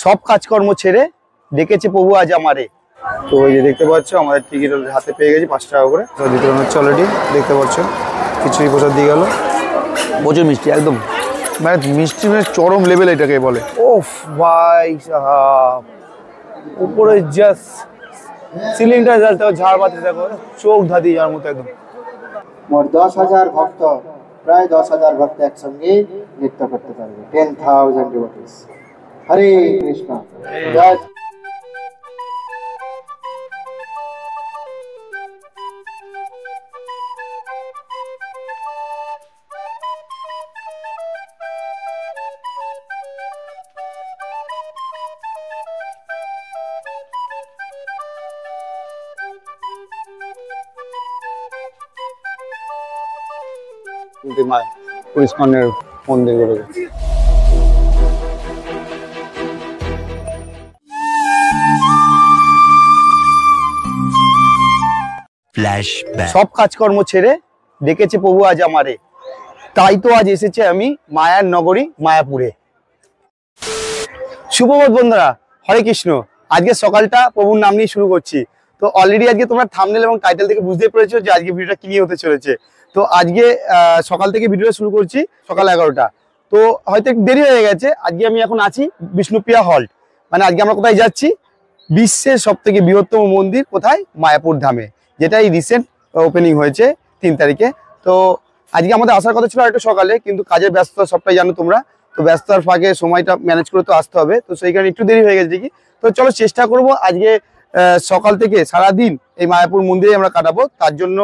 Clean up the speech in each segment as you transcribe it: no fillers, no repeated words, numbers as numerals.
সব কাজকর্ম ছেড়ে ডেকেছে প্রভু আজ আমারে। তো এই যে দেখতে পাচ্ছ আমাদের টিকিট হাতে পেয়ে গেছি 5 টাকা করে। তো বিতরণ হচ্ছে অলরেডি, দেখতে পাচ্ছ খিচুড়ি প্রসাদ দিয়ে গেল। প্রচুর মিষ্টি, একদম মানে মিষ্টি মানে চরম লেভেল এটাকে বলে। ওফ ভাই সাহাব, উপরে জাস্ট সিলিংটা জ্বালতে ঝাড় বাতি দেখো, চোখ ধাঁধিয়ে যাওয়ার মতো একদম। মোট 10,000 ভক্ত, প্রায় 10,000 ভক্ত একসঙ্গে নৃত্য করতে পারবে। 10,000 ডিভোটিস। হরে কৃষ্ণ। জয়। ইসকনের মন্দির গুলো সব কাজকর্ম ছেড়ে ডেকেছে প্রভু আজ আমারে, তাই তো আজ এসেছে আমি মায়ার নগরী মায়াপুরে। শুভবোধ বন্ধুরা, হরে কৃষ্ণ। আজকে সকালটা প্রভুর নাম নিয়ে শুরু করছি। তো অলরেডি আজকে তোমরা থাম্বনেল এবং টাইটেল থেকে বুঝতে পেরেছো যে আজকে ভিডিওটা কি নিয়ে হতে চলেছে। তো আজকে সকাল থেকে ভিডিওটা শুরু করছি, সকাল 11টা। তো হয়তো একটু দেরি হয়ে গেছে। আজকে আমি এখন আছি বিষ্ণুপ্রিয়া হল্ট, মানে আজকে আমরা কোথায় যাচ্ছি? বিশ্বের সব থেকে বৃহত্তম মন্দির কোথায়? মায়াপুর ধামে, যেটা এই রিসেন্ট ওপেনিং হয়েছে 3 তারিখে। তো আজকে আমাদের আসার কথা ছিল একটু সকালে, কিন্তু কাজের ব্যস্ততা সবটাই জানো তোমরা। তো ব্যস্ততার ফাঁকে সময়টা ম্যানেজ করে তো আসতে হবে, তো সেই কারণে একটু দেরি হয়ে গেছে দেখি। তো চলো চেষ্টা করব আজকে সকাল থেকে সারাদিন এই মায়াপুর মন্দিরে আমরা কাটাবো। তার জন্য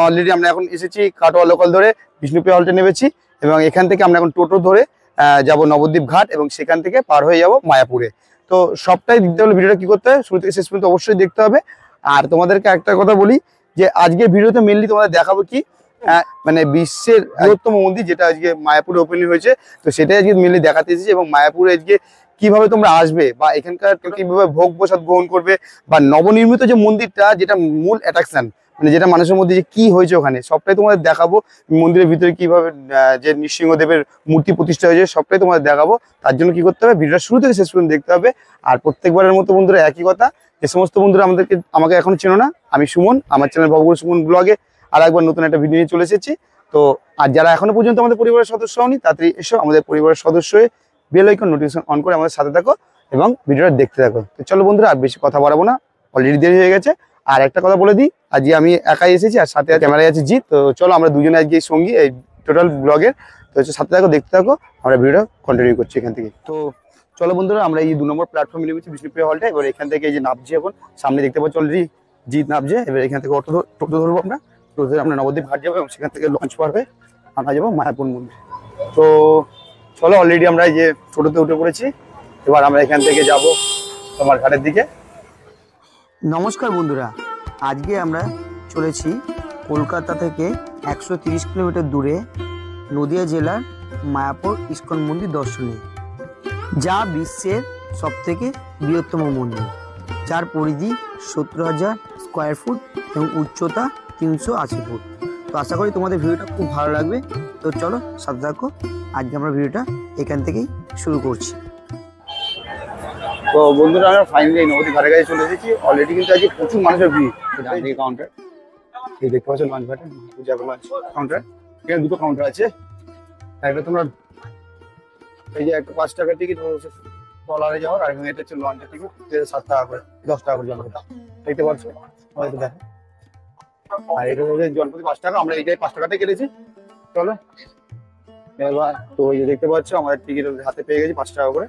অলরেডি আমরা এখন এসেছি কাটোয়া লোকাল ধরে বিষ্ণুপ্রিয়া হল্টে নেমেছি, এবং এখান থেকে আমরা এখন টোটো ধরে যাব নবদ্বীপ ঘাট, এবং সেখান থেকে পার হয়ে যাব মায়াপুরে। তো সবটাই দেখতে হলে ভিডিওটা কি করতে হবে, শুরু থেকে শেষ পর্যন্ত অবশ্যই দেখতে হবে। আর তোমাদেরকে একটা কথা বলি যে আজকে ভিডিওতে মেনলি তোমাদের দেখাবো কি, মানে বিশ্বের বৃহত্তম মন্দির যেটা আজকে মায়াপুরে ওপেনিং হয়েছে। তো সেটাই আজকে মেনলি দেখাতে এসেছি, এবং মায়াপুরে আজকে কিভাবে তোমরা আসবে বা এখানকার কিভাবে ভোগ প্রসাদ গ্রহণ করবে, বা নবনির্মিত যে মন্দিরটা যেটা মূল অ্যাট্রাকশন, মানে যেটা মানুষের মধ্যে যে কি হয়েছে ওখানে, সবটাই তোমাদের দেখাবো। মন্দিরের ভিতরে কিভাবে যে নৃসিংহদেবের মূর্তি প্রতিষ্ঠা হয়েছে সবটাই তোমাদের দেখাবো। তার জন্য কি করতে হবে, ভিডিওটা শুরু থেকে শেষ পর্যন্ত দেখতে হবে। আর প্রত্যেকবারের মতো বন্ধুরা একই কথা, যে সমস্ত বন্ধুরা আমাকে এখন চেনো না, আমি সুমন, আমার চ্যানেল ভগবান সুমন ব্লগে আর একবার নতুন একটা ভিডিও নিয়ে চলে এসেছি। তো আর যারা এখনো পর্যন্ত আমাদের পরিবারের সদস্য হওনি, তাড়াতাড়ি এসো আমাদের পরিবারের সদস্য হয়ে বেল আইকন নোটিফিকেশন অন করে আমাদের সাথে থাকো এবং ভিডিওটা দেখতে থাকো। তো চলো বন্ধুরা, আর বেশি কথা বাড়াবো না, অলরেডি দেরি হয়ে গেছে। আর একটা কথা বলে দিই, আজকে আমি একাই এসেছি আর সাথে ক্যামেরায় আছে জিৎ। তো চলো আমরা দুজনে আজকে সঙ্গী এই টোটাল ব্লগের। তো সাথে থাকো, দেখতে থাকো, আমরা ভিডিওটা কন্টিনিউ করছি এখান থেকে। তো চলো বন্ধুরা, আমরা এই 2 নম্বর প্ল্যাটফর্মে নেমেছি বিষ্ণুপ্রিয়া হলটা। এবার এখান থেকে এই যে নামছি, এখন সামনে দেখতে পাচ্ছি অলরেডি জিৎ নামছে। এবার এখান থেকে টোটো ধরবো আমরা, টোটো ধরে আমরা নবদ্বীপ ঘাট যাবো, এবং সেখান থেকে লঞ্চ পার হয়ে আমরা যাবো মায়াপুর মন্দির। তো চলো, অলরেডি আমরা এই যে টোটোতে উঠে পড়েছি। এবার আমরা এখান থেকে যাব তোমার ঘাটের দিকে। নমস্কার বন্ধুরা, আজকে আমরা চলেছি কলকাতা থেকে 130 কিলোমিটার দূরে নদিয়া জেলার মায়াপুর ইস্কন মন্দির দর্শনে, যা বিশ্বের সবথেকে বৃহত্তম মন্দির, যার পরিধি 70,000 স্কোয়ার ফুট এবং উচ্চতা 380 ফুট। তো আশা করি তোমাদের ভিডিওটা খুব ভালো লাগবে। তো চলো সাথে থাকো, আজকে আমরা ভিডিওটা এখান থেকেই শুরু করছি। তো বন্ধুরা, আমরা ফাইনালি নবদ্বীপ ঘাটের কাছে চলে এসেছি। অলরেডি কিন্তু আজকে প্রচুর মানুষের ভিড়। কাউন্টার এই দেখতে পাচ্ছ, লঞ্চ ঘাটে পূজা লঞ্চ কাউন্টার। এখানে 2টো কাউন্টার আছে। একটা তোমরা এই যে একটা 5 টাকার টিকিট ট্রলারে যাওয়ার, আর এটা হচ্ছে লঞ্চের টিকিট 7 টাকা করে, 10 টাকা করে জনপ্রতি। দেখতে পাচ্ছ হয়তো দেখো। আর এটা হচ্ছে জনপ্রতি 5 টাকা, আমরা এইটাই 5 টাকাতে কেটেছি। চলো এবার, তো এই যে দেখতে পাচ্ছ আমাদের টিকিট হাতে পেয়ে গেছি 5 টাকা করে।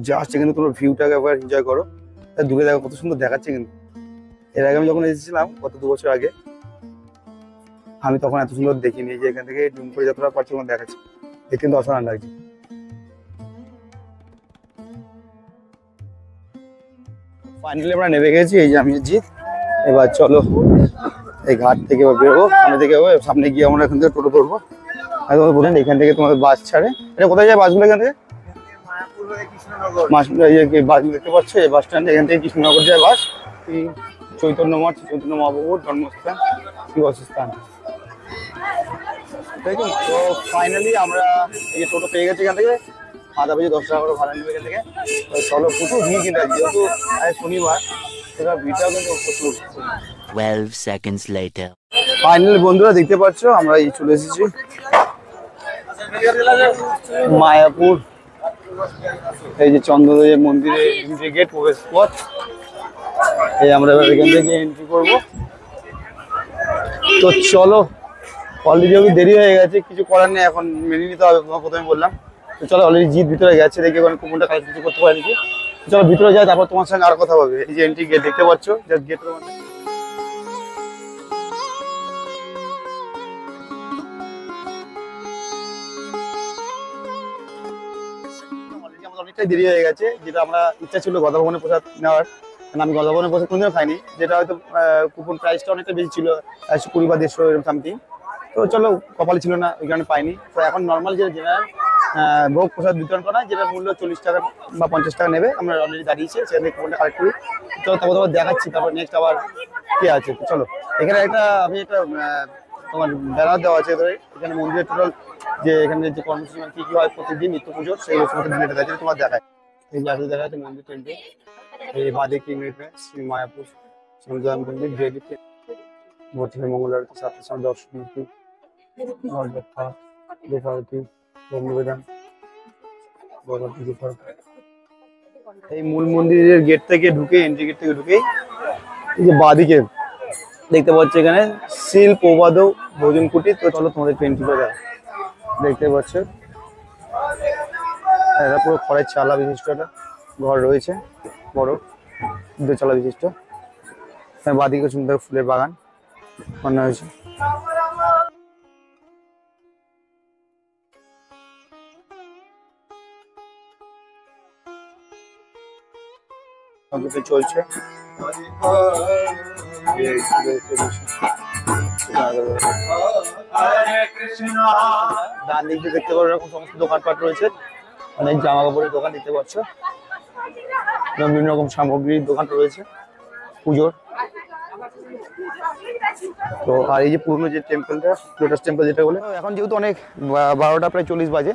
জাস্ট কিন্তু তোমরা ভিউটাকে একবার এনজয় করো। দূরে দেখো কত সুন্দর দেখাচ্ছে। কিন্তু এর আগে আমি যখন এসেছিলাম গত 2 বছর আগে, আমি তখন এত সুন্দর দেখিনি। যে এখান থেকে জুম করে যতটা পারছি তখন দেখাচ্ছি, দেখতে কিন্তু অসাধারণ লাগছে। ফাইনালি আমরা নেমে গেছি, এই যে আমি জিৎ। এবার চলো এই ঘাট থেকে বেরোবো, সামনে থেকে সামনে গিয়ে আমরা এখান থেকে টোটো ধরবো। আর বলেন এখান থেকে তোমাদের বাস ছাড়ে। এটা কোথায় যায় বাসগুলো? এখান থেকে বাসগুলো দেখতে পাচ্ছ, এই বাস স্ট্যান্ড। এখান থেকে কৃষ্ণনগর যায় বাস, চৈতন্য মঠ, চৈতন্য মহাপ্রভুর জন্মস্থান, শিবস্থান। তো ফাইনালি আমরা এই টোটো পেয়ে গেছি এখান থেকে। মাথা পিছু 10 টাকা করে ভাড়া নেবে এখান থেকে। তো চলো, প্রচুর ভিড় কিন্তু আজকে, যেহেতু আজ শনিবার, সেটা ভিড়টাও কিন্তু প্রচুর। 12 seconds later. ফাইনাল বন্ধুরা দেখতে পাচ্ছ, আমরা এই চলে এসেছি মায়াপুর। এই যে চন্দ্রদেব মন্দিরে এন্ট্রি গেট, প্রবেশ পথ। এই আমরা এবার এখান থেকে এন্ট্রি করব। তো চলো, অলরেডি দেরি হয়ে গেছে, কিছু করার নেই, এখন মেনে নিতে হবে, তোমাকে প্রথমে বললাম। তো চলো, অলরেডি জিৎ ভিতরে গেছে, দেখি ওখানে কুপনটা কালেক্ট কিছু করতে পারে নাকি। চলো ভিতরে যাই, তারপর তোমার সঙ্গে আরো কথা হবে। এই যে এন্ট্রি গেট দেখতে পাচ্ছ, জাস্ট গেটের মধ্যে অনেকটাই দেরি হয়ে গেছে। যেটা আমরা ইচ্ছা ছিল গদা ভবনে প্রসাদ নেওয়ার, কারণ আমি গদা ভবনে প্রসাদ কোনদিনও খাইনি, যেটা হয়তো কুপন প্রাইসটা অনেকটা বেশি ছিল, 120 বা 150 এরকম সামথিং। তো চলো, কপালে ছিল না, ওই কারণে পাইনি। তো এখন নর্মাল যে জেনারেল ভোগ প্রসাদ বিতরণ করা, যেটা মূল্য 40 টাকা বা 50 টাকা নেবে, আমরা অলরেডি দাঁড়িয়েছি, সেখান থেকে কুপনটা কালেক্ট করি। চলো তারপর দেখাচ্ছি, তারপর নেক্সট আবার কে আছে। তো চলো, এখানে আমি একটা তোমার ব্যানার দেওয়া আছে, এখানে মন্দিরের টোটাল যে এখানে যে কর্মসূচি কি কি হয় প্রতিদিন নিত্য পুজোর, সেই সমস্ত ডিলেটা দেখে তোমার দেখায়। এই যে আসলে দেখা যাচ্ছে মন্দির টেন্টে, এই বাদে কি শ্রী মায়াপুর সঞ্জয় মন্দির জেডিতে ভর্তি মঙ্গল আরতি, 7টার সময় দর্শনার্থী, দুপারতি, নিবেদন। এই মূল মন্দিরের গেট থেকে ঢুকে, এন্ট্রি গেট থেকে ঢুকেই এই যে বাদিকে দেখতে পাচ্ছ এখানে শিল প্রবাদ ভোজন কুটি। তো চলো তোমাদের এন্ট্রি করে দেখ, দেখতে পাচ্ছ এটা পুরো খড়ের চালা বিশিষ্ট একটা ঘর রয়েছে, বড় 2 চালা বিশিষ্ট। বাদিকে সুন্দর ফুলের বাগান বানানো হয়েছে। চলছে ডান দিক দিয়ে দেখতে পারো এরকম সমস্ত দোকানপাট রয়েছে, অনেক জামা কাপড়ের দোকান দেখতে পাচ্ছ, বিভিন্ন রকম সামগ্রীর দোকান রয়েছে পুজোর। তো আর এই যে পুরনো যে টেম্পলটা, লোটাস টেম্পল যেটা বলে, এখন যেহেতু অনেক 12টা প্রায় 40 বাজে,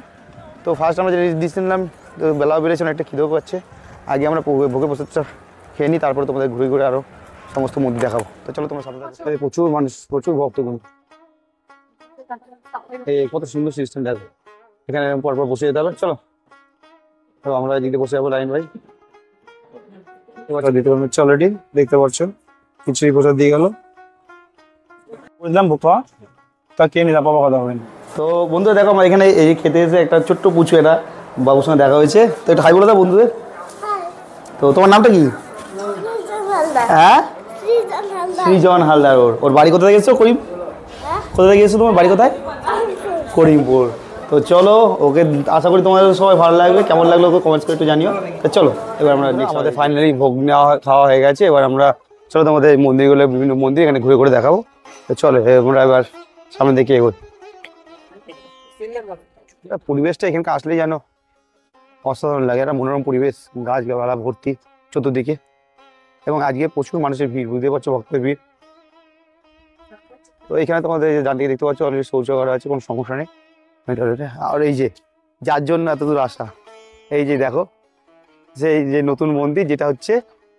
তো ফার্স্ট আমরা যে ডিসিশন নিলাম, তো বেলাও বেড়েছে, একটা খিদেও পাচ্ছে, আগে আমরা ভোগে প্রসাদটা খেয়ে নিই, তারপরে তোমাদের ঘুরে ঘুরে আরো সমস্ত মন্দির দেখাবো। তো চলো তোমার সামনে প্রচুর মানুষ, প্রচুর ভক্তগণ। এই কত সুন্দর সিস্টেম দেখো, এখানে পরপর বসে যেতে হবে। চলো, তো আমরা এদিকে বসে যাবো লাইন ভাই। দিতে পারবো অলরেডি দেখতে পাচ্ছ, কিছুই প্রসাদ দিয়ে গেল, বুঝলাম বোকা তা কে নিলাম বাবা, কথা হবে না। তো বন্ধুরা দেখো, আমার এখানে এই খেতে এসে একটা ছোট্ট পুচু, এটা বাবুর সঙ্গে দেখা হয়েছে। তো এটা হাই বলে দাও বন্ধুদের। তো তোমার নামটা কি? হ্যাঁ, সৃজন হালদার। ওর বাড়ি কোথায় গেছো? করিম। কোথায় গিয়েছো তোমার বাড়ি? কোথায়? করিমপুর। তো চলো, ওকে আশা করি তোমাদের সবাই ভালো লাগবে। কেমন লাগলো ওকে কমেন্টস করে একটু জানিও। তো চলো, এবার আমরা আমাদের ফাইনালি ভোগ নেওয়া খাওয়া হয়ে গেছে। এবার আমরা চলো তোমাদের মন্দিরগুলো, বিভিন্ন মন্দির এখানে ঘুরে ঘুরে দেখাবো। তো চলো আমরা এবার সামনে দেখে এগোই। পরিবেশটা এখানকার আসলেই জানো অসাধারণ লাগে, একটা মনোরম পরিবেশ, গাছগাছালা ভর্তি চতুর্দিকে, এবং আজকে প্রচুর মানুষের ভিড়, বুঝতে পারছো, ভক্তের ভিড়। তো এখানে তোমাদের ডান দিকে দেখতে পাচ্ছ অলরেডি শৌচাগার আছে, কোনো সমস্যা নেই। আর এই যে যার জন্য এত দূর আসা, এই যে দেখো সেই যে নতুন মন্দির, যেটা হচ্ছে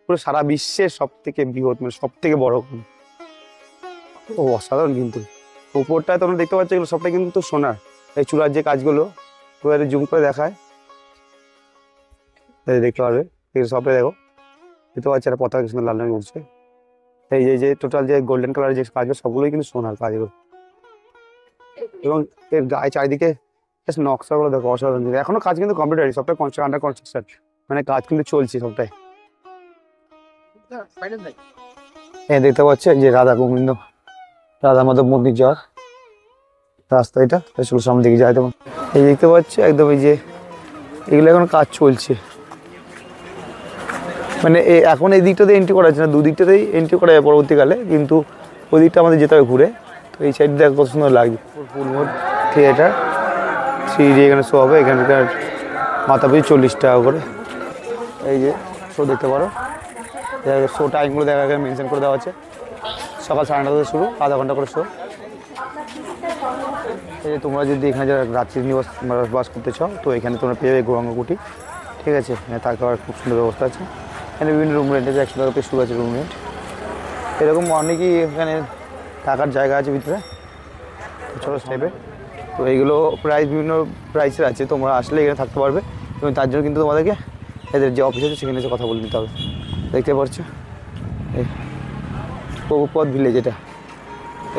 পুরো সারা বিশ্বের সব থেকে বৃহৎ, মানে সব থেকে বড়। ও অসাধারণ, কিন্তু উপরটায় তোমরা দেখতে পাচ্ছ এগুলো সবটাই কিন্তু সোনার। এই চূড়ার যে কাজগুলো পুরো জুম করে দেখায়, দেখতে পারবে সবটাই। দেখো দেখতে পাচ্ছি একটা পতাকা সুন্দর লাল রঙে উঠছে। এই যে টোটাল যে গোল্ডেন কালারের যে কাজগুলো সবগুলোই কিন্তু সোনার কাজগুলো, এবং এর গায়ে চারিদিকে নকশাগুলো দেখো অসাধারণ। এখনো কাজ কিন্তু কমপ্লিট হয়নি, সবটাই আন্ডার কনস্ট্রাকশন, মানে কাজ কিন্তু চলছে সবটাই। দেখতে পাচ্ছ যে রাধা গোবিন্দ, রাধা মাধব মন্দির যাওয়ার রাস্তা, এটা চলো সামনে দিকে যায়। তখন এই দেখতে পাচ্ছ একদম, এই যে এগুলো এখন কাজ চলছে, মানে এখন এই দিকটাতে এন্ট্রি করা যাচ্ছে না, দুদিকটাতেই এন্ট্রি করা যায় পরবর্তীকালে, কিন্তু ওই দিকটা আমাদের যেতে হবে ঘুরে। তো এই সাইড দেখো কত সুন্দর লাগবে, ফুলমোড় থিয়েটার 3D এখানে শো হবে। এখানকার মাথা পিছু 40 টাকা করে। এই যে শো দেখতে পারো, শো টাইমগুলো দেখা এখানে মেনশন করে দেওয়া আছে। সকাল 9:30 থেকে শুরু, আধা ঘন্টা করে শো। এই যে তোমরা যদি এখানে যারা রাত্রি নিবাস বাস করতে চাও তো এখানে তোমরা পেয়ে যাবে গৌরাঙ্গ কুটি, ঠিক আছে। এখানে থাকার খুব সুন্দর ব্যবস্থা আছে। এখানে বিভিন্ন রুম রেন্ট আছে, 100 টাকা পেয়ে শুরু আছে রুম রেন্ট। এরকম অনেকই এখানে থাকার জায়গা আছে ভিতরে, চলো সাইবে। তো এইগুলো প্রাইস বিভিন্ন প্রাইসের আছে, তোমরা আসলে এখানে থাকতে পারবে এবং তার জন্য কিন্তু তোমাদেরকে এদের যে অফিস আছে সেখানে এসে কথা বলে নিতে হবে। দেখতে পাচ্ছ এই প্রভুপদ ভিলেজ, এটা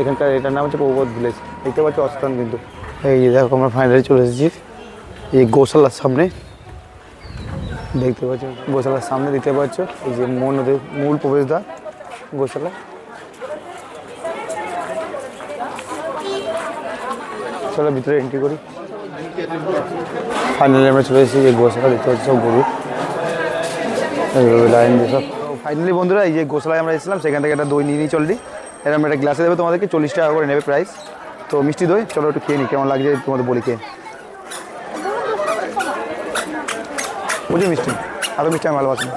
এখানকার এটার নাম হচ্ছে প্রভুপদ ভিলেজ। দেখতে পাচ্ছ অস্থান কিন্তু। এই যে দেখো আমরা ফাইনালি চলে এসেছি এই গোশালার সামনে, দেখতে পাচ্ছ গোশালার সামনে দেখতে পাচ্ছ এই যে মূল প্রবেশদ্বার গোশালা। চলো ভিতরে এন্ট্রি করি। ফাইনালি আমরা চলে এসেছি এই গোশালা, দেখতে পাচ্ছি সব গরু লাইন দিয়ে সব। ফাইনালি বন্ধুরা এই যে গোশালায় আমরা এসেছিলাম, সেখান থেকে একটা দই নিয়ে চললি। এরকম একটা গ্লাসে দেবে তোমাদেরকে, 40 টাকা করে নেবে প্রাইস। তো মিষ্টি দই, চলো একটু খেয়ে নিই কেমন লাগছে তোমাদের বলি খেয়ে। বুঝি মিষ্টি, আরও মিষ্টি আমি ভালোবাসি না,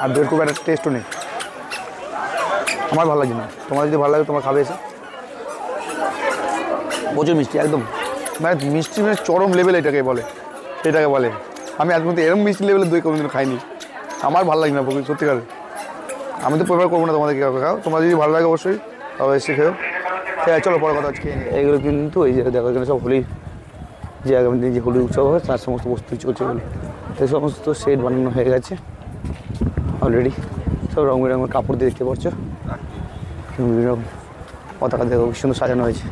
আর দইয়ের খুব একটা টেস্টও নেই, আমার ভালো লাগছে না। তোমার যদি ভালো লাগে তোমার খাবে এসে। প্রচুর মিষ্টি একদম, মানে মিষ্টি মানে চরম লেভেল এটাকে বলে, সেটাকে বলে। আমি আজ পর্যন্ত এরকম মিষ্টি লেভেলের দই কোনোদিনও খাইনি, আমার ভালো লাগে না সত্যিকার। আমি তো প্রেফার করবো না তোমাদেরকে খাও, তোমার যদি ভালো লাগে অবশ্যই তবে এসে খেও। ঠিক আছে চলো পরে কথা হচ্ছে খেয়ে নিই। এইগুলো কিন্তু এই যে দেখো এখানে সব হোলি যে আগামী দিন যে হোলি উৎসব হবে তার সমস্ত বস্তু চলছে বলে, এই সমস্ত সেট বানানো হয়ে গেছে অলরেডি। সব রঙ বেরঙের কাপড় দিয়ে দেখতে পাচ্ছ, বিভিন্ন পতাকা দেখো খুব সুন্দর সাজানো হয়েছে।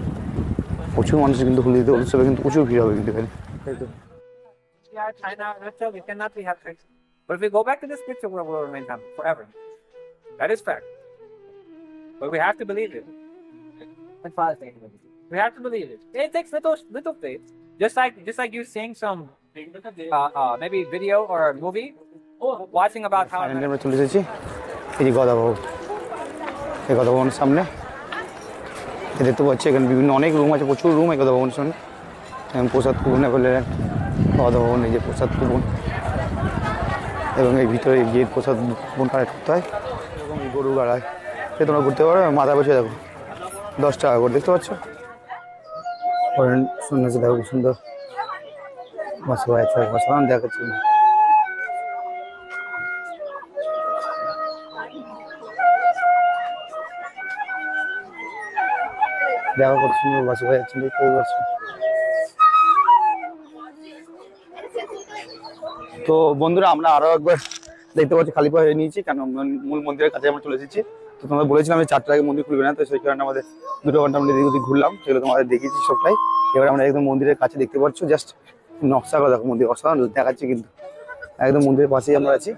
প্রচুর মানুষ কিন্তু হোলিতে উৎসবে কিন্তু প্রচুর ভিড় হবে কিন্তু এখানে। Yeah, China, Russia, we cannot be happy. But if we go back to this picture, we will remain happy forever. That is fact. But we have to believe it. We have to believe it. It takes little faith. Just like you seeing some maybe video or a movie, watching about how. Finally আমরা চলে এসেছি এই যে গদা ভবন, এই গদা ভবনের সামনে দেখতে পাচ্ছি এখানে বিভিন্ন অনেক রুম আছে, প্রচুর রুম এই গদা ভবনের সামনে। প্রসাদ কুপন অ্যাভেলেবেল গদা ভবন, এই যে প্রসাদ কুপন, এবং এই ভিতরে গিয়ে প্রসাদ কুপন কালেক্ট করতে হয়। এবং এই গরু গাড়ায় সে তোমরা ঘুরতে পারো, মাথা বসে দেখো 10 টাকা করে, দেখতে পাচ্ছ। শুনেছি দেখো খুব সুন্দর অসাধারণ দেখাচ্ছে। দেখো কত সুন্দর বাসে হয়ে যাচ্ছে, দেখতে পাচ্ছি। তো বন্ধুরা আমরা আরো একবার দেখতে পাচ্ছি খালি পায়ে হয়ে নিয়েছি, কারণ মূল মন্দিরের কাছে আমরা চলে এসেছি। তো তোমরা বলেছিলাম যে 4টার আগে মন্দির খুলবে না, তো সেই কারণে আমাদের 2 ঘন্টা আমরা এদিক ওদিক ঘুরলাম, সেগুলো তোমাদের দেখিয়েছি সবটাই। এবার আমরা একদম মন্দিরের কাছে দেখতে পাচ্ছ, জাস্ট নকশাগুলো দেখো, মন্দির অসাধারণ দেখাচ্ছে কিন্তু, একদম মন্দিরের পাশেই আমরা আছি।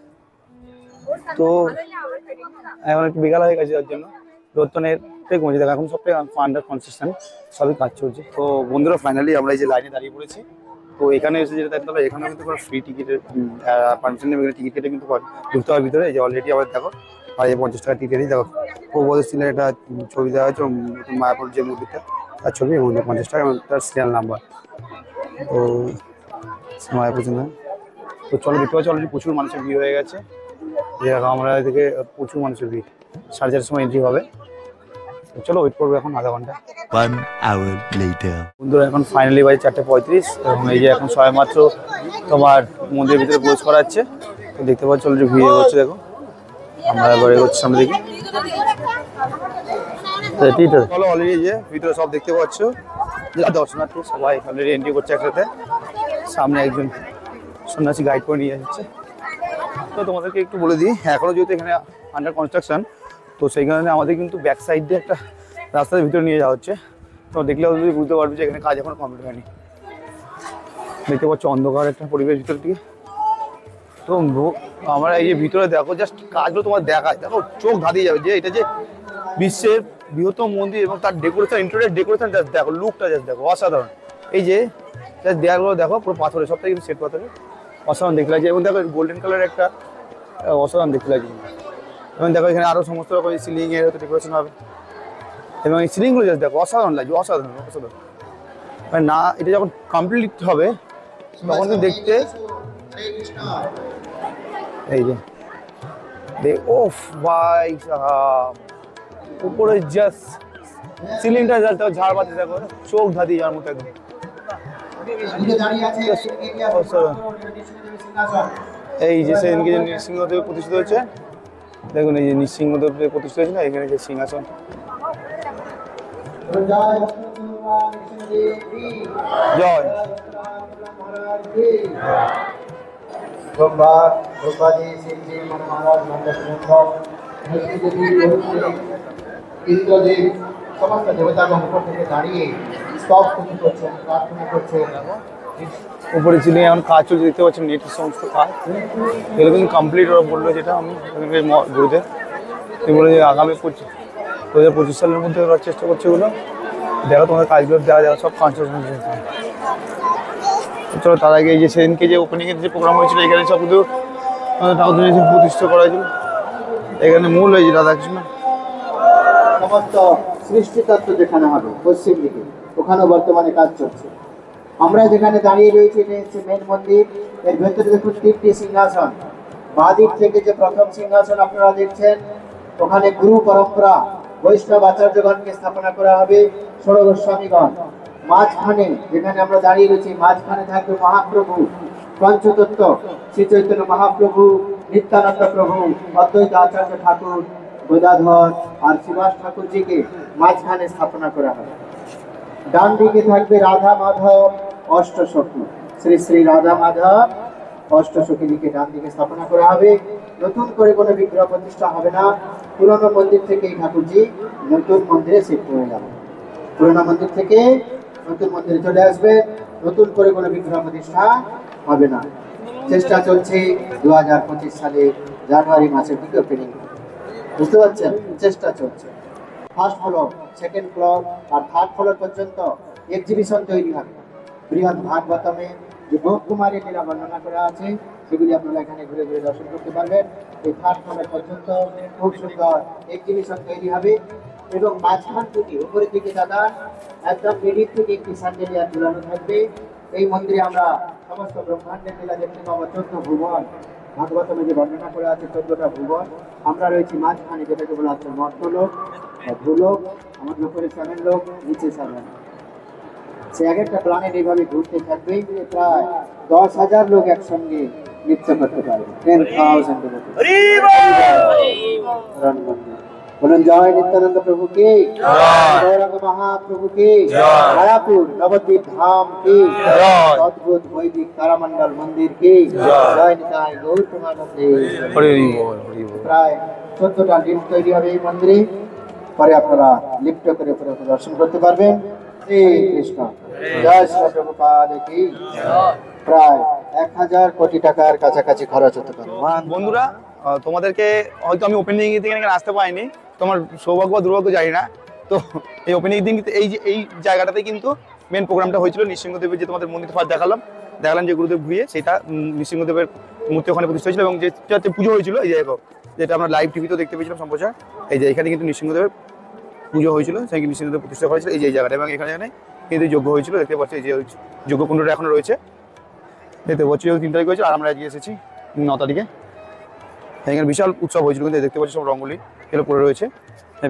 তো এখন একটু বিকাল হয়ে গেছে, যার জন্য রোদনের কমেছে দেখো, এখন সবটাই আন্ডার কনস্ট্রাকশন, সবই কাজ চলছে। তো বন্ধুরা ফাইনালি আমরা এই যে লাইনে দাঁড়িয়ে পড়েছি। তো এখানে এসে যেটা দেখতে হবে, এখানে কিন্তু কোনো ফ্রি টিকিটের পারমিশন নেই, টিকিট কেটে কিন্তু ঢুকতে হবে ভিতরে। এই যে অলরেডি আবার দেখো আর এই 50 টাকা টিকিটই দেখো, প্রভুপদ সিলের একটা ছবি দেওয়া হয়েছে, মায়াপুর যে মন্দিরটা তার ছবি, এবং 50 টাকা এবং তার সিরিয়াল নাম্বার। তো মায়াপুর চিহ্ন। তো চলো দেখতে পাচ্ছি অলরেডি প্রচুর মানুষের ভিড় হয়ে গেছে, দেখো আমরা থেকে প্রচুর মানুষের ভিড়, 4:30 সময় এন্ট্রি হবে। চলো ওয়েট করবো এখন আধা ঘন্টা। 1 hour later. বন্ধুরা এখন ফাইনালি বাজে 4:35 এবং এই যে এখন সবাই মাত্র তোমার মন্দিরের ভিতরে প্রবেশ করাচ্ছে। তো দেখতে পাচ্ছ অলরেডি ভিড় হচ্ছে, দেখো আমরা এবার এগোচ্ছি সামনে দিকে। চলো অলরেডি যে ভিতরে সব দেখতে পাচ্ছ, দর্শনার্থী সবাই অলরেডি এন্ট্রি করছে একসাথে। সামনে একজন সন্ন্যাসী গাইড করে নিয়ে যাচ্ছে। তো তোমাদেরকে একটু বলে দিই, এখনও যেহেতু এখানে আন্ডার কনস্ট্রাকশন, তো সেই কারণে আমাদের কিন্তু ব্যাক সাইড দিয়ে একটা রাস্তার ভিতরে নিয়ে যাওয়া হচ্ছে। তো দেখলেও যদি বুঝতে পারবে যে এখানে কাজ এখনো কমপ্লিট হয়নি। দেখতে পাচ্ছ অন্ধকার একটা পরিবেশ ভিতর দিকে। তো আমরা এই যে ভিতরে দেখো জাস্ট কাজগুলো তোমার দেখায়, দেখো চোখ ধাঁধিয়ে যাবে যে এটা যে বিশ্বের বৃহত্তম মন্দির এবং তার ডেকোরেশন, ইন্টেরিয়র ডেকোরেশন জাস্ট দেখো, লুকটা জাস্ট দেখো অসাধারণ। এই যে জাস্ট দেয়ালগুলো দেখো পুরো পাথরের, সবটাই কিন্তু শ্বেত পাথরের, অসাধারণ দেখতে লাগছে। এবং দেখো গোল্ডেন কালার একটা অসাধারণ দেখতে লাগছে। এবং দেখো এখানে আরও সমস্ত রকম সিলিং এর হয়তো ডেকোরেশন হবে, এবং এই সিলিংগুলো জাস্ট দেখো অসাধারণ লাগছে, অসাধারণ অসাধারণ। মানে না এটা যখন কমপ্লিট হবে তখন তো দেখতে এই যে ওফ ভাই সাহাব, উপরে জাস্ট সিলিংটা দেখো, ঝাড় বাতি দেখো, চোখ ধাঁধি যাওয়ার মতো একদম। এই যে সেদিনকে যে নৃসিংহদেব প্রতিষ্ঠিত হয়েছে, দেখুন এই যে নৃসিংহদেব প্রতিষ্ঠিত হয়েছে না, এখানে যে সিংহাসন। জয়। ইন্দ্রদেব সমস্ত দেবতাগণ উপর থেকে দাঁড়িয়ে স্তব স্তুতি করছেন, প্রার্থনা করছেন। উপরে ছিল এখন কাজ চলছে, দেখতে পাচ্ছেন নেটের সমস্ত কাজ, এগুলো কিন্তু কমপ্লিট ওরা বললো, যেটা আমি গুরুদেব এগুলো যে আগামী 2025 সালের মধ্যে ওরা চেষ্টা করছে এগুলো। দেখো তোমাদের কাজগুলো দেখা যাবে, সব কনস্ট্রাকশন। চলো তার আগে এই যে সেদিনকে যে ওপেনিংয়ের যে প্রোগ্রাম হয়েছিল, এখানে সব কিন্তু ঠাকুর প্রতিষ্ঠা করা হয়েছিল। এখানে মূল হয়েছে রাধাকৃষ্ণ। সমস্ত সৃষ্টিতত্ত্ব যেখানে হবে পশ্চিম দিকে, ওখানেও বর্তমানে কাজ চলছে। আমরা যেখানে দাঁড়িয়ে রয়েছি এটা হচ্ছে মেন মন্দির। এর ভেতরে দেখুন 3টি সিংহাসন। বাঁ দিক থেকে যে প্রথম সিংহাসন আপনারা দেখছেন, ওখানে গুরু পরম্পরা বৈষ্ণব আচার্যগণকে স্থাপনা করা হবে, ষোড় গোস্বামীগণ। মাঝখানে যেখানে আমরা দাঁড়িয়ে রয়েছি, মাঝখানে থাকবে মহাপ্রভু পঞ্চতত্ত্ব, শ্রী চৈতন্য মহাপ্রভু, নিত্যানন্দ প্রভু, অদ্বৈত আচার্য ঠাকুর, গদাধর আর শিবাস ঠাকুরজিকে মাঝখানে স্থাপনা করা হবে। ডান দিকে থাকবে রাধা মাধব অষ্টসখী, শ্রী শ্রী রাধা মাধব অষ্টসখীজিকে ডান দিকে স্থাপনা করা হবে। নতুন করে কোনো বিগ্রহ প্রতিষ্ঠা হবে না। পুরনো মন্দির থেকে এই ঠাকুরজি নতুন মন্দিরে শিফট হয়ে যাবে, পুরনো মন্দির থেকে নতুন মন্দিরে চলে আসবে। নতুন করে কোনো বিগ্রহ প্রতিষ্ঠা হবে না। চেষ্টা চলছে 2025 সালে জানুয়ারি মাসের দিকে ওপেনিং, বুঝতে পারছেন? চেষ্টা চলছে। ফার্স্ট ফ্লোর, সেকেন্ড ফ্লোর আর থার্ড ফ্লোর পর্যন্ত এক্সিবিশন তৈরি হবে। বৃহৎ ভাগবতমে যে ব্রহ্মকুমারী লীলা বর্ণনা করা আছে, সেগুলি আপনারা এখানে ঘুরে ঘুরে দর্শন করতে পারবেন। এই থার্ড ফ্লোর পর্যন্ত খুব সুন্দর এক্সিবিশন তৈরি হবে। এবং মাঝখান থেকে উপরের দিকে দাদা একদম মিডিল থেকে একটি স্যান্ডেলিয়ার ঝুলানো থাকবে। এই মন্দিরে আমরা সমস্ত ব্রহ্মাণ্ডের লীলা দেখতে পাবো। 14 ভুবন, ভাগবতমে যে বর্ণনা করা আছে 14টা ভুবন। আমরা রয়েছি মাঝখানে, যেটাকে বলা হচ্ছে মর্তলোক, ভূলোক, আমাদের উপরে 7 লোক, নিচে 7। সে এক একটা প্ল্যানেট এইভাবে ঘুরতে থাকবে। প্রায় 10,000 লোক একসঙ্গে নৃত্য করতে পারবে। 10,000 বলুন জয় নিত্যানন্দ প্রভু কি, গৌরাঙ্গ মহাপ্রভু কি, মায়াপুর নবদ্বীপ ধাম কি, অদ্ভুত বৈদিক তারামণ্ডল মন্দির কি, জয় নিতাই গৌর প্রেমানন্দে। প্রায় 14টা লিফট তৈরি হবে এই মন্দিরে। পরে আপনারা লিফট করে উপরে দর্শন করতে পারবেন। শ্রী কৃষ্ণ, জয় শ্রী প্রভুপাদ কি। প্রায় 1000 কোটি টাকার কাছাকাছি খরচ হতে পারে। বন্ধুরা, তোমাদেরকে হয়তো আমি ওপেনিং থেকে এখানে আসতে পারিনি, তোমার সৌভাগ্য বা দুর্ভাগ্য জানি না। তো এই ওপেনিং দিন এই জায়গাটাতে কিন্তু মেন প্রোগ্রামটা হয়েছিল। নৃসিংহদেবের যে তোমাদের মন্দির ফার্স্ট দেখালাম যে গুরুদেব ঘুরিয়ে, সেটা নৃসিংহদেবের মূর্তি ওখানে প্রতিষ্ঠা হয়েছিল। এবং যে পুজো হয়েছিল, এই জায়গা যেটা আমরা লাইভ টিভিতেও দেখতে পেয়েছিলাম সম্প্রচার, এই যে এখানে কিন্তু নৃসিংহদেবের পুজো হয়েছিল, সেই নৃসিংহদেব প্রতিষ্ঠা করেছিল এই যে জায়গাটা। এবং এখানে কিন্তু যজ্ঞ হয়েছিল, দেখতে পাচ্ছি এই যে যজ্ঞকুণ্ডটা এখনো রয়েছে, দেখতে পাচ্ছি 3 তারিখ হয়েছে। আর আমরা আজকে এসেছি 9 তারিখে। এখানে বিশাল উৎসব হয়েছিল, কিন্তু দেখতে পাচ্ছি সব রঙ্গোলি এগুলো পড়ে রয়েছে,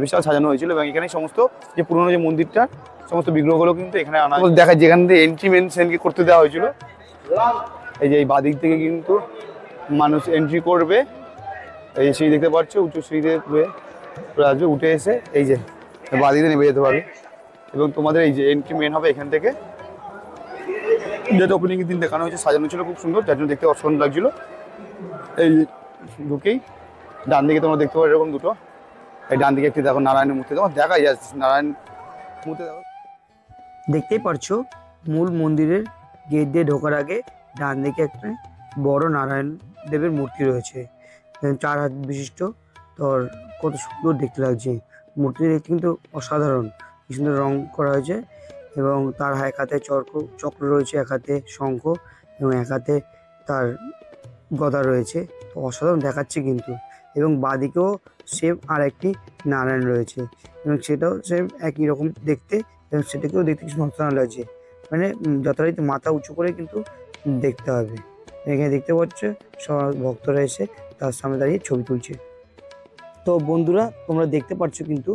বিশাল সাজানো হয়েছিল। এবং এখানে সমস্ত যে পুরোনো যে মন্দিরটা, সমস্ত বিগ্রহগুলো কিন্তু এখানে আনা দেখায়, যেখান থেকে এন্ট্রি মেন সেনকে করতে দেওয়া হয়েছিল। এই যে এই বাদিক থেকে কিন্তু মানুষ এন্ট্রি করবে, এই সিঁড়ি দেখতে পাচ্ছ, উঁচু সিঁড়িতে আসবে, উঠে এসে এই যে বাদিকে নেমে যেতে পারবে। এবং তোমাদের এই যে এন্ট্রি মেন হবে এখান থেকে, যেটা ওপেনিং দিন দেখানো হয়েছে, সাজানো ছিল খুব সুন্দর, যার জন্য দেখতে অসাধারণ লাগছিল। এই ঢুকেই ডান দিকে তোমরা দেখতে পারো এরকম দুটো, এই ডান দিকে একটি দেখো নারায়ণের মূর্তি, তোমার দেখা যাচ্ছে নারায়ণ মূর্তি দেখো। দেখতেই পারছো মূল মন্দিরের গেট দিয়ে ঢোকার আগে ডান দিকে একটা বড় নারায়ণ দেবের মূর্তি রয়েছে, 4 হাত বিশিষ্ট। তোর কত সুন্দর দেখতে লাগছে মূর্তিটি, দেখতে কিন্তু অসাধারণ, কি সুন্দর রং করা হয়েছে। এবং তার এক হাতে চক্র রয়েছে, এক হাতে শঙ্খ এবং এক হাতে তার গদা রয়েছে, তো অসাধারণ দেখাচ্ছে কিন্তু। এবং বাঁদিকেও সেম আর একটি নারায়ণ রয়েছে, এবং সেটাও সেম একই রকম দেখতে, এবং সেটাকেও দেখতে কিছু অসাধারণ লাগছে। মানে যথারীতি মাথা উঁচু করে কিন্তু দেখতে হবে। এখানে দেখতে পাচ্ছে সব ভক্তরা এসে তার সামনে দাঁড়িয়ে ছবি তুলছে। তো বন্ধুরা, তোমরা দেখতে পাচ্ছ কিন্তু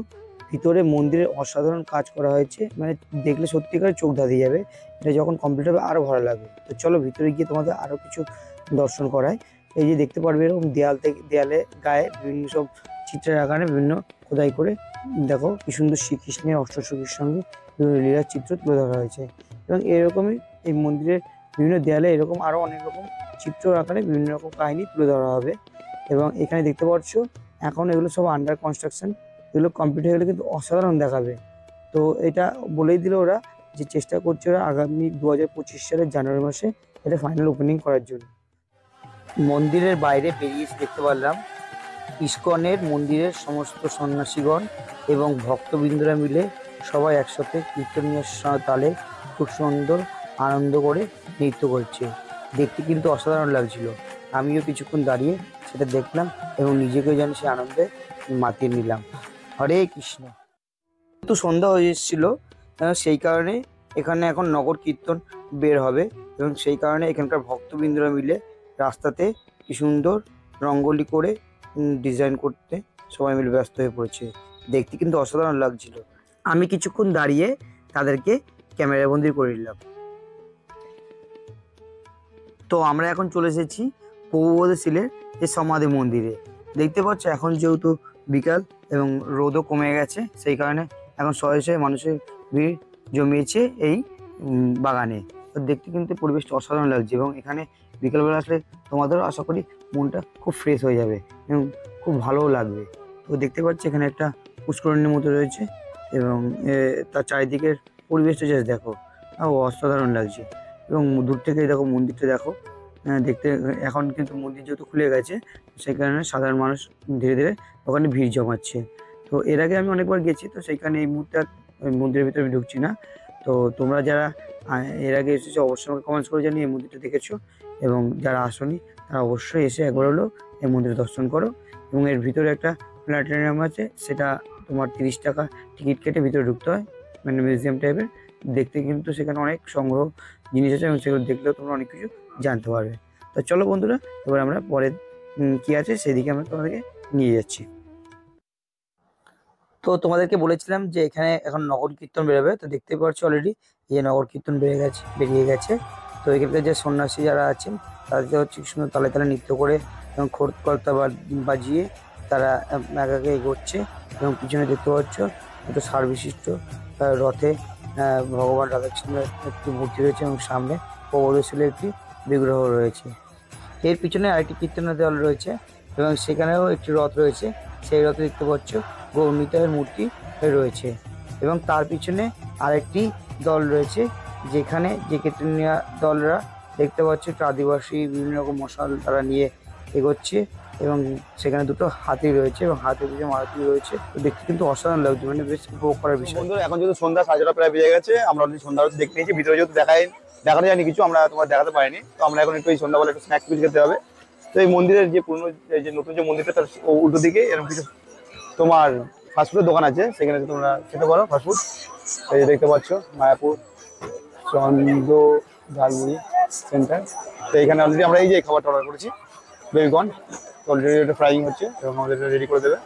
ভিতরে মন্দিরে অসাধারণ কাজ করা হয়েছে, মানে দেখলে সত্যিকার চোখ ধাঁধিয়ে যাবে। এটা যখন কমপ্লিট হবে আরও ভালো লাগবে। তো চলো ভিতরে গিয়ে তোমাদের আরও কিছু দর্শন করায়। এই যে দেখতে পারবে এরকম দেয়ালে গায়ে বিভিন্ন সব চিত্রের আকারে বিভিন্ন খোদাই করে দেখো কি সুন্দর শ্রীকৃষ্ণের অষ্টসখীর সঙ্গে বিভিন্ন লীলার চিত্র তুলে ধরা হয়েছে। এবং এরকমই এই মন্দিরের বিভিন্ন দেয়ালে এরকম আরও অনেক রকম চিত্র আকারে বিভিন্ন রকম কাহিনী তুলে ধরা হবে। এবং এখানে দেখতে পাচ্ছ এখন এগুলো সব আন্ডার কনস্ট্রাকশন, এগুলো কমপ্লিট হয়ে গেলে কিন্তু অসাধারণ দেখাবে। তো এটা বলেই দিল ওরা যে চেষ্টা করছে ওরা আগামী 2025 সালের জানুয়ারি মাসে এটা ফাইনাল ওপেনিং করার জন্য। মন্দিরের বাইরে বেরিয়ে দেখতে পারলাম ইস্কনের মন্দিরের সমস্ত সন্ন্যাসীগণ এবং ভক্তবৃন্দরা মিলে সবাই একসাথে কীর্তনীয় তালে খুব সুন্দর আনন্দ করে নৃত্য করছে। দেখতে কিন্তু অসাধারণ লাগছিল। আমিও কিছুক্ষণ দাঁড়িয়ে সেটা দেখলাম এবং নিজেকেও যেন সে আনন্দে মাতিয়ে নিলাম। হরে কৃষ্ণ। তো সন্ধ্যা হয়ে এসেছিল, সেই কারণে এখানে এখন নগর কীর্তন বের হবে এবং সেই কারণে এখানকার ভক্তবৃন্দরা মিলে রাস্তাতে কি সুন্দর রঙ্গোলি করে ডিজাইন করতে সবাই মিলে ব্যস্ত হয়ে পড়েছে। দেখতে কিন্তু অসাধারণ লাগছিল। আমি কিছুক্ষণ দাঁড়িয়ে তাদেরকে ক্যামেরাবন্দি করে নিলাম। তো আমরা এখন চলে এসেছি প্রভুবোধ শীলের এই সমাধি মন্দিরে। দেখতে পাচ্ছ এখন যেহেতু বিকাল এবং রোদও কমে গেছে, সেই কারণে এখন শয়ে শয়ে মানুষের ভিড় জমিয়েছে এই বাগানে। তো দেখতে কিন্তু পরিবেশটা অসাধারণ লাগছে এবং এখানে বিকালবেলা আসলে তোমাদেরও আশা করি মনটা খুব ফ্রেশ হয়ে যাবে এবং খুব ভালোও লাগবে। তো দেখতে পাচ্ছি এখানে একটা পুষ্করিণীর মতো রয়েছে এবং তার চারিদিকের পরিবেশটা জাস্ট দেখো, অসাধারণ লাগছে। এবং দূর থেকে দেখো মন্দিরটা দেখো, দেখতে এখন কিন্তু মন্দির যেহেতু খুলে গেছে সেই কারণে সাধারণ মানুষ ধীরে ধীরে ওখানে ভিড় জমাচ্ছে। তো এর আগে আমি অনেকবার গেছি, তো সেইখানে এই মুহূর্তে মন্দিরের ভিতরে আমি ঢুকছি না। তো তোমরা যারা এর আগে এসেছো অবশ্যই আমাকে কমেন্টস করে জানিয়ে এই মন্দিরটা দেখেছো, এবং যারা আসোনি তারা অবশ্যই এসে একবার হলেও এই মন্দির দর্শন করো। এবং এর ভিতরে একটা প্ল্যানেটেরিয়াম আছে, সেটা তোমার 30 টাকা টিকিট কেটে ভিতরে ঢুকতে হয়, মানে মিউজিয়াম টাইপের। দেখতে কিন্তু সেখানে অনেক সংগ্রহ জিনিস আছে এবং সেগুলো দেখলেও তোমরা অনেক কিছু জানতে পারবে। তো চলো বন্ধুরা, এবার আমরা পরে কি আছে সেদিকে আমরা তোমাদেরকে নিয়ে যাচ্ছি। তো তোমাদেরকে বলেছিলাম যে এখানে এখন নগর কীর্তন বেরোবে। তো দেখতে পাচ্ছ অলরেডি এই নগর কীর্তন বেরিয়ে গেছে। তো এখানকার যে সন্ন্যাসী যারা আছেন তাদেরকে হচ্ছে সুন্দর তালে তালে নৃত্য করে এবং খোরকর্তা বাজিয়ে তারা একাকে এগোচ্ছে। এবং পিছনে দেখতে পাচ্ছ একটা সার বিশিষ্ট রথে ভগবান রাধাকৃষ্ণের একটি মূর্তি রয়েছে এবং সামনে প্রবোধশীলের একটি বিগ্রহ রয়েছে। এর পিছনে আরেকটি কীর্তনের দল রয়েছে এবং সেখানেও একটি রথ রয়েছে। সেই রথে দেখতে পাচ্ছ গৌরনিতাইয়ের মূর্তি রয়েছে এবং তার পিছনে আরেকটি দল রয়েছে, যেখানে যে কীর্তনীয় দলরা দেখতে পাচ্ছ একটু আদিবাসী বিভিন্ন রকম মশাল তারা নিয়ে এগোচ্ছে এবং সেখানে দুটো হাতি রয়েছে এবং হাতির পিছনে মারুতি রয়েছে। তো দেখতে কিন্তু অসাধারণ লাগছে, মানে বেশ উপভোগ করার বিষয়। বন্ধুরা এখন যেহেতু সন্ধ্যা 7:30 প্রায় বেজে গেছে, আমরা অলরেডি সন্ধ্যা আরতি দেখে নিয়েছি। ভিতরে যেহেতু দেখানো যায়নি কিছু, আমরা তোমার দেখাতে পারিনি, তো আমরা এখন একটু এই সন্ধ্যাবেলা একটু স্ন্যাক্স কিছু খেতে হবে। তো এই মন্দিরের যে পুরনো যে নতুন যে মন্দিরটা তার উল্টো দিকে এরকম কিছু তোমার ফাস্টফুডের দোকান আছে, সেখানে তোমরা খেতে পারো ফাস্টফুড। এই যে দেখতে পাচ্ছ মায়াপুর চন্দ্র ঝালমুড়ি সেন্টার। তো এখানে অলরেডি আমরা এই যে খাবারটা অর্ডার করেছি বেবিকর্ন, অলরেডি এটা ফ্রাইং হচ্ছে এবং আমাদের এটা রেডি করে দেবে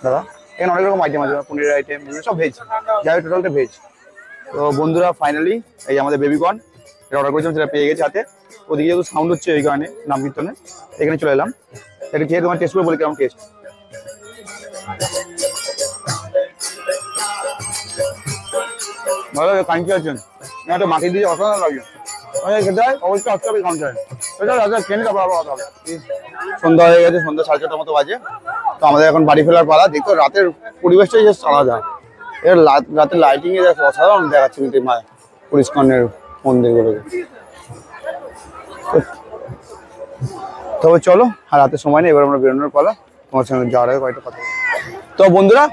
দাদা। এখানে অনেক রকম আইটেম আছে, পনিরের আইটেম, সব ভেজ, যাই হোক টোটালটা ভেজ। তো বন্ধুরা ফাইনালি এই আমাদের বেবিকর্ন এটা অর্ডার করেছিলাম, সেটা পেয়ে গেছে হাতে। ওদিকে যেহেতু সাউন্ড হচ্ছে ওই কারণে নাম কীর্তনে এখানে চলে এলাম। এটা খেয়ে তোমার টেস্ট করে বলি কেমন টেস্ট। ভালো লাগে, কাঞ্চি আছেন একটা মাটি দিয়ে অসাধারণ লাগে। খেতে হয় অবশ্যই আসতে হবে কাউন্টারে, এটা রাজা ট্রেনে তারপর আবার কথা হবে। সন্ধ্যা হয়ে গেছে, সন্ধ্যা 6:30 মতো বাজে। তো আমাদের এখন বাড়ি ফেরার পালা। দেখো রাতের পরিবেশটাই জাস্ট আলাদা, এর রাতের লাইটিং এ অসাধারণ দেখাচ্ছে কিন্তু মায়াপুর ইস্কনের মন্দিরগুলোকে। তবে চলো, আর রাতে সময় নেই, এবার আমরা বেরোনোর পালা। তোমার সঙ্গে যাওয়ার আগে কয়েকটা কথা। তো বন্ধুরা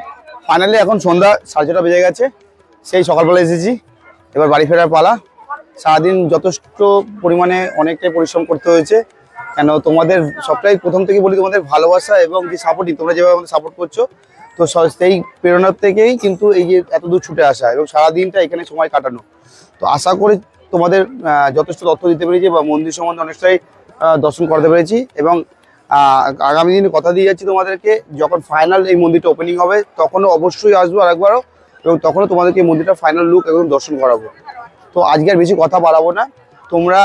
ফাইনালি এখন সন্ধ্যা 6:30 বেজে গেছে, সেই সকালবেলা এসেছি, এবার বাড়ি ফেরার পালা। সারাদিন যথেষ্ট পরিমাণে অনেকটাই পরিশ্রম করতে হয়েছে, কেন তোমাদের সবটাই প্রথম থেকে বলি তোমাদের ভালোবাসা এবং যে সাপোর্টিং, তোমরা যেভাবে আমাদের সাপোর্ট করছো, তো সেই প্রেরণার থেকেই কিন্তু এই যে এত দূর ছুটে আসা এবং সারাদিনটা এখানে সময় কাটানো। তো আশা করি তোমাদের যথেষ্ট তথ্য দিতে পেরেছি বা মন্দির সম্বন্ধে অনেকটাই দর্শন করতে পেরেছি এবং আগামী দিনে কথা দিয়ে যাচ্ছি তোমাদেরকে, যখন ফাইনাল এই মন্দিরটা ওপেনিং হবে তখনও অবশ্যই আসবো আরেকবারও, এবং তখনও তোমাদেরকে এই মন্দিরটা ফাইনাল লুক একদম দর্শন করাবো। তো আজকে আর বেশি কথা বাড়াবো না, তোমরা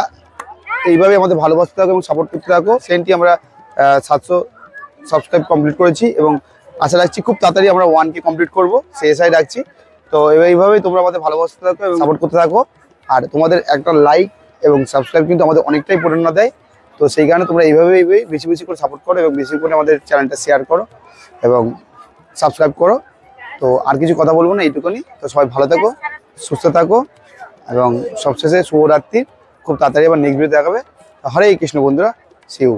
এইভাবে আমাদের ভালোবাসতে থাকো এবং সাপোর্ট করতে থাকো। সেন্টটি আমরা 700 সাবস্ক্রাইব কমপ্লিট করেছি এবং আশা রাখছি খুব তাড়াতাড়ি আমরা 1K কমপ্লিট করবো, সেই আশাই রাখছি। তো এইভাবেই তোমরা আমাদের ভালোবাসতে থাকো এবং সাপোর্ট করতে থাকো। আর তোমাদের একটা লাইক এবং সাবস্ক্রাইব কিন্তু আমাদের অনেকটাই প্রেরণা দেয়। তো সেই কারণে তোমরা এইভাবেই বেশি বেশি করে সাপোর্ট করো এবং বেশি করে আমাদের চ্যানেলটা শেয়ার করো এবং সাবস্ক্রাইব করো। তো আর কিছু কথা বলবো না, এইটুকুনি। তো সবাই ভালো থাকো, সুস্থ থাকো এবং সবশেষে শুভরাত্রি। খুব তাড়াতাড়ি আবার নেক্সট ভিডিও দেখাবে। হরে কৃষ্ণ বন্ধুরা, সিউ।